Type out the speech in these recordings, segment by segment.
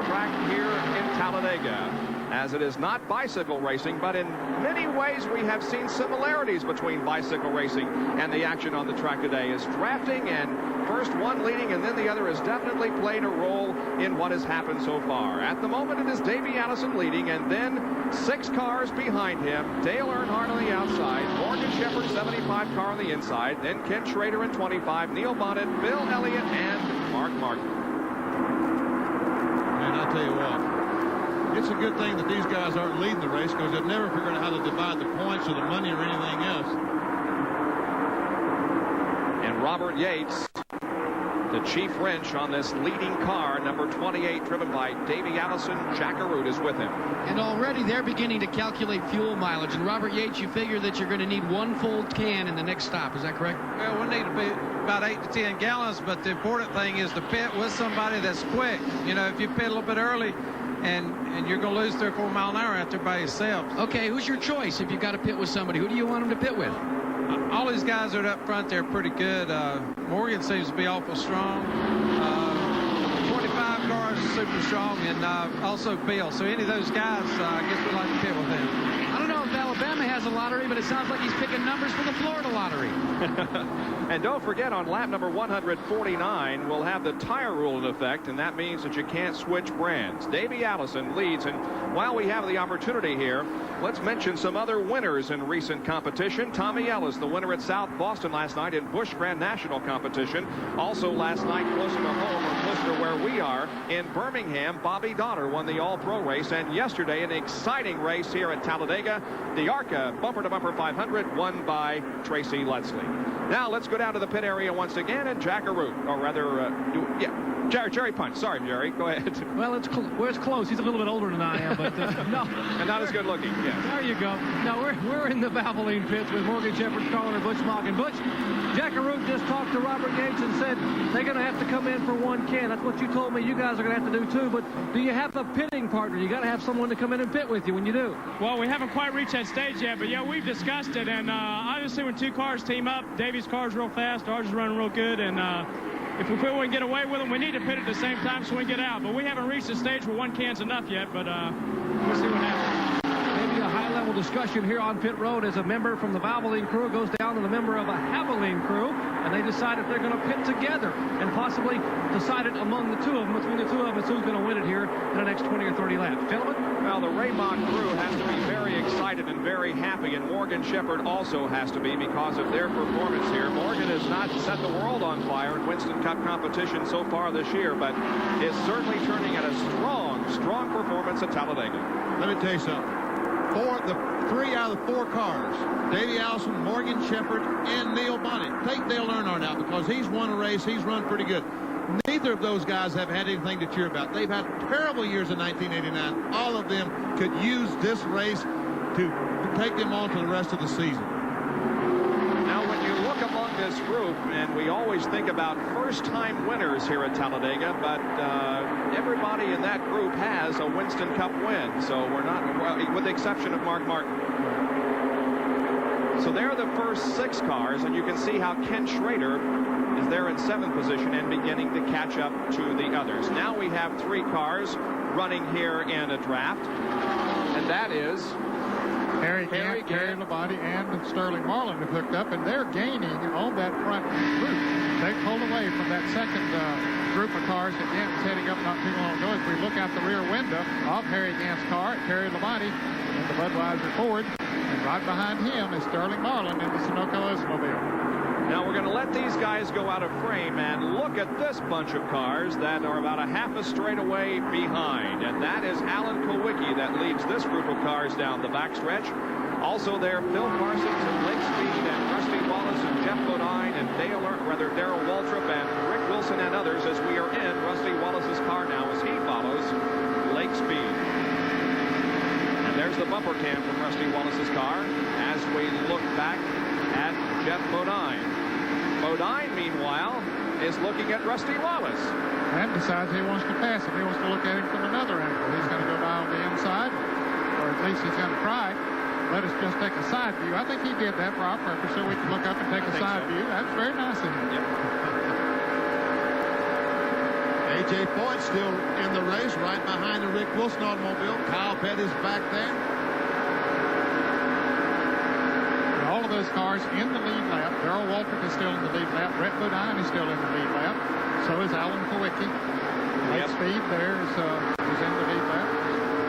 track here in Talladega, as it is not bicycle racing, but in many ways we have seen similarities between bicycle racing and the action on the track today. Is drafting, and first one leading and then the other has definitely played a role in what has happened so far. At the moment it is Davey Allison leading, and then 6 cars behind him. Dale Earnhardt on the outside, Morgan Shepherd 75 car on the inside, then Ken Schrader in 25, Neil Bonnet, Bill Elliott, and Mark Martin. And I tell you what, it's a good thing that these guys aren't leading the race, because they've never figured out how to divide the points or the money or anything else. And Robert Yates, the chief wrench on this leading car, number 28, driven by Davey Allison. Jack Arute is with him. And already they're beginning to calculate fuel mileage. And Robert Yates, you figure that you're going to need 1 full can in the next stop. Is that correct? Well, we'll need to be about 8 to 10 gallons, but the important thing is to pit with somebody that's quick. You know, if you pit a little bit early, and you're going to lose 3 or 4 mile an hour out there by yourself. Okay, who's your choice if you've got to pit with somebody? Who do you want them to pit with? All these guys that are up front, they're pretty good. Morgan seems to be awful strong. 25 cars is super strong, and also Bill. So any of those guys, I guess we'd like to pit with them. I don't know if Alabama has a lottery, but it sounds like he's picking numbers for the Florida lottery. And don't forget, on lap number 149, we'll have the tire rule in effect, and that means that you can't switch brands. Davey Allison leads, and while we have the opportunity here, let's mention some other winners in recent competition. Tommy Ellis, the winner at South Boston last night in Busch Grand National competition. Also last night, closer to home, or closer to where we are, in Birmingham, Bobby Donner won the All-Pro race. And yesterday, an exciting race here at Talladega, the ARCA bumper-to-bumper 500, won by Tracy Letsley. Now let's go down to the pit area once again, and Jack Arute, or rather, Jerry Punch. Sorry, Jerry. Go ahead. Well, it's close. He's a little bit older than I am, but no. And not as good looking. Yeah. There you go. No, we're in the Valvoline pits with Morgan Shepherd, Carlin, and Butch Mock. And Butch, Jack Arute just talked to Robert Yates and said they're going to have to come in for 1 can. That's what you told me you guys are going to have to do too. But do you have a pitting partner? You got to have someone to come in and pit with you when you do. Well, we haven't quite reached that stage yet, but yeah, we've discussed it. And obviously, when 2 cars team up, Davey's car's real fast, ours is running real good, and if we feel we can get away with them, we need to pit at the same time so we can get out. But we haven't reached the stage where 1 can's enough yet, but we'll see what happens. Maybe a high-level discussion here on pit road as a member from the Valvoline crew goes down to the member of a Havoline crew, and they decide if they're going to pit together and possibly decide it among the 2 of them, between the 2 of us, who's going to win it here in the next 20 or 30 laps. Gentlemen? Well, the Raymond crew has to be very excited and very happy, and Morgan Shepherd also has to be because of their performance here. Morgan has not set the world on fire in Winston Cup competition so far this year, but is certainly turning at a strong performance at Talladega. Let me tell you something. 3 out of the 4 cars, Davey Allison, Morgan Shepherd, and Neil Bonnet. Take Dale Earnhardt out because he's won a race. He's run pretty good. Neither of those guys have had anything to cheer about. They've had terrible years in 1989. All of them could use this race to take them on to the rest of the season. Now, when you look among this group, and we always think about first-time winners here at Talladega, but everybody in that group has a Winston Cup win. So we're not, well, with the exception of Mark Martin. So they're the first 6 cars, and you can see how Ken Schrader is there in 7th position and beginning to catch up to the others. Now we have 3 cars running here in a draft, and that is Harry Gant, Labonte, and Sterling Marlin have hooked up, and they're gaining on that front group. They pulled away from that second group of cars that Gant was heading up not too long ago. As we look out the rear window of Harry Gant's car, Terry Labonte in the Budweiser Ford, and right behind him is Sterling Marlin in the Sunoco Oldsmobile. Now we're going to let these guys go out of frame, and look at this bunch of cars that are about a half a straightaway behind. And that is Alan Kowicki that leads this group of cars down the backstretch. Also there, Phil Parsons and Lake Speed and Rusty Wallace and Jeff Bodine and Darrell Waltrip and Rick Wilson and others as we are in Rusty Wallace's car now as he follows Lake Speed. And there's the bumper cam from Rusty Wallace's car as we look back at Jeff Bodine. Bodine, meanwhile, is looking at Rusty Wallace. And decides he wants to pass him. He wants to look at him from another angle. He's going to go by on the inside, or at least he's going to try. Let us just take a side view. I think he did that for our purpose, so we can look up and take a side view. That's very nice of him. Yep. A.J. Foyt still in the race right behind the Rick Wilson automobile. Kyle Petty's back there. All of those cars in the lead lap. Darrell Waltrip is still in the lead lap. Brett Bodine is still in the lead lap. So is Alan Kowicki. Late speed there is in the lead lap.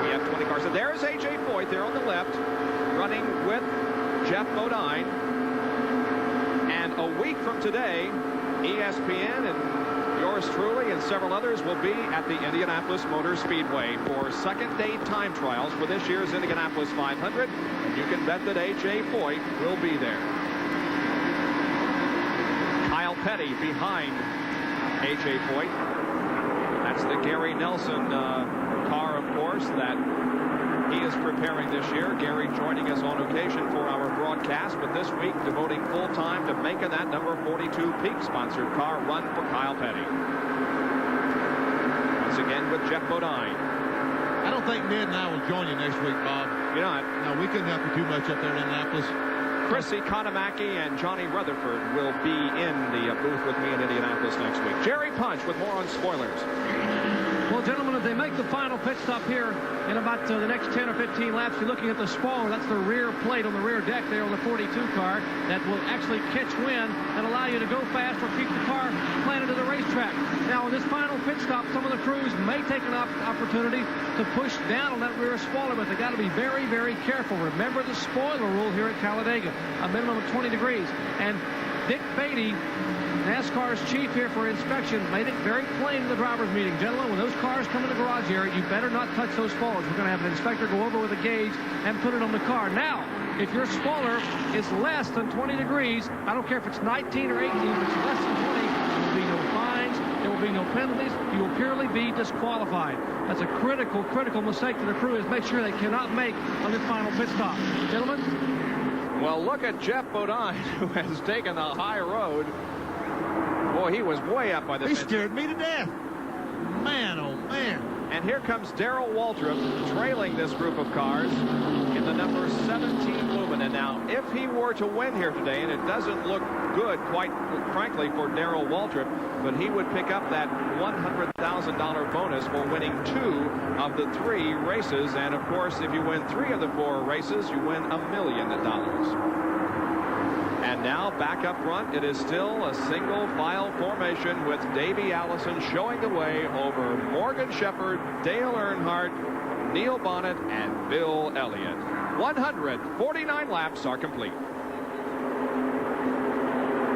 We have 20 cars. So there's A.J. Foyt there on the left, running with Jeff Bodine. And a week from today, ESPN and yours truly and several others will be at the Indianapolis Motor Speedway for second day time trials for this year's Indianapolis 500. And you can bet that A.J. Foyt will be there. Kyle Petty behind A.J. Foyt. That's the Gary Nelson car, of course, that he is preparing this year. Gary joining us on occasion for our broadcast, but this week devoting full time to making that number 42 Peak sponsored car run for Kyle Petty. Once again with Jeff Bodine. I don't think Ned and I will join you next week, Bob. You're not. No, we couldn't help you too much up there in Indianapolis. Chris Economaki and Johnny Rutherford will be in the booth with me in Indianapolis next week. Jerry Punch with more on spoilers. Well, gentlemen, as they make the final pit stop here in about the next 10 or 15 laps, you're looking at the spoiler. That's the rear plate on the rear deck there on the 42 car that will actually catch wind and allow you to go fast or keep the car planted to the racetrack. Now, in this final pit stop, some of the crews may take an opportunity to push down on that rear spoiler, but they got to be very, very careful. Remember the spoiler rule here at Talladega, a minimum of 20 degrees. And Dick Beatty, NASCAR's chief here for inspection, made it very plain in the driver's meeting. Gentlemen, when those cars come in the garage area, you better not touch those spoilers. We're going to have an inspector go over with a gauge and put it on the car. Now, if your spoiler is less than 20 degrees, I don't care if it's 19 or 18, if it's less than 20, there will be no fines, there will be no penalties. You will purely be disqualified. That's a critical, critical mistake to the crew, is make sure they cannot make on this final pit stop. Gentlemen? Well, look at Jeff Bodine, who has taken the high road. Boy, he was way up by the He fence. scared me to death. Man, oh, man. And here comes Darrell Waltrip trailing this group of cars in the number 17 Lumina. Now, if he were to win here today, and it doesn't look good, quite frankly, for Darrell Waltrip, but he would pick up that $100,000 bonus for winning 2 of the 3 races. And, of course, if you win 3 of the 4 races, you win $1 million. And now back up front, it is still a single file formation with Davey Allison showing the way over Morgan Shepherd, Dale Earnhardt, Neil Bonnet, and Bill Elliott. 149 laps are complete.